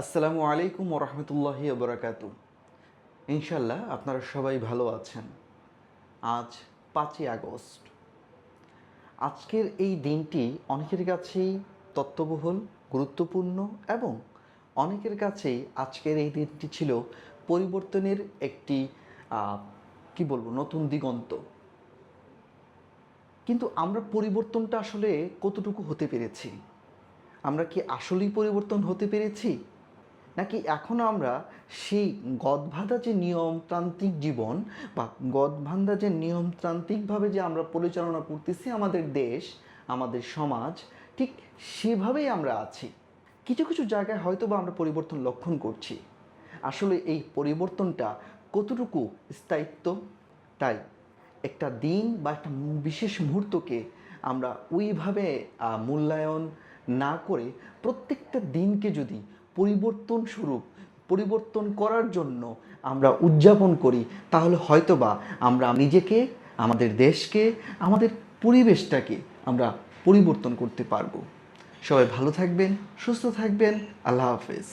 আসসালামু আলাইকুম ওরহমতুল্লাহি ওবরাকাতু। ইনশাল্লাহ আপনারা সবাই ভালো আছেন। আজ 5ই আগস্ট। আজকের এই দিনটি অনেকের কাছেই তত্ত্ববহুল, গুরুত্বপূর্ণ এবং অনেকের কাছেই আজকের এই দিনটি ছিল পরিবর্তনের একটি কি বলবো, নতুন দিগন্ত। কিন্তু আমরা পরিবর্তনটা আসলে কতটুকু হতে পেরেছি? আমরা কি আসলেই পরিবর্তন হতে পেরেছি, নাকি এখনও আমরা সেই গদবাঁধা যে নিয়মতান্ত্রিক জীবন বা গদবাঁধা যে নিয়মতান্ত্রিকভাবে যে আমরা পরিচালনা করতেছি আমাদের দেশ, আমাদের সমাজ, ঠিক সেভাবেই আমরা আছি? কিছু কিছু জায়গায় হয়তো বা আমরা পরিবর্তন লক্ষণ করছি। আসলে এই পরিবর্তনটা কতটুকু স্থায়িত্ব? তাই একটা দিন বা একটা বিশেষ মুহূর্তকে আমরা ওইভাবে মূল্যায়ন না করে প্রত্যেকটা দিনকে যদি পরিবর্তন স্বরূপ, পরিবর্তন করার জন্য আমরা উদযাপন করি, তাহলে হয়তোবা আমরা নিজেকে, আমাদের দেশকে, আমাদের পরিবেশটাকে আমরা পরিবর্তন করতে পারবো। সবাই ভালো থাকবেন, সুস্থ থাকবেন। আল্লাহ হাফেজ।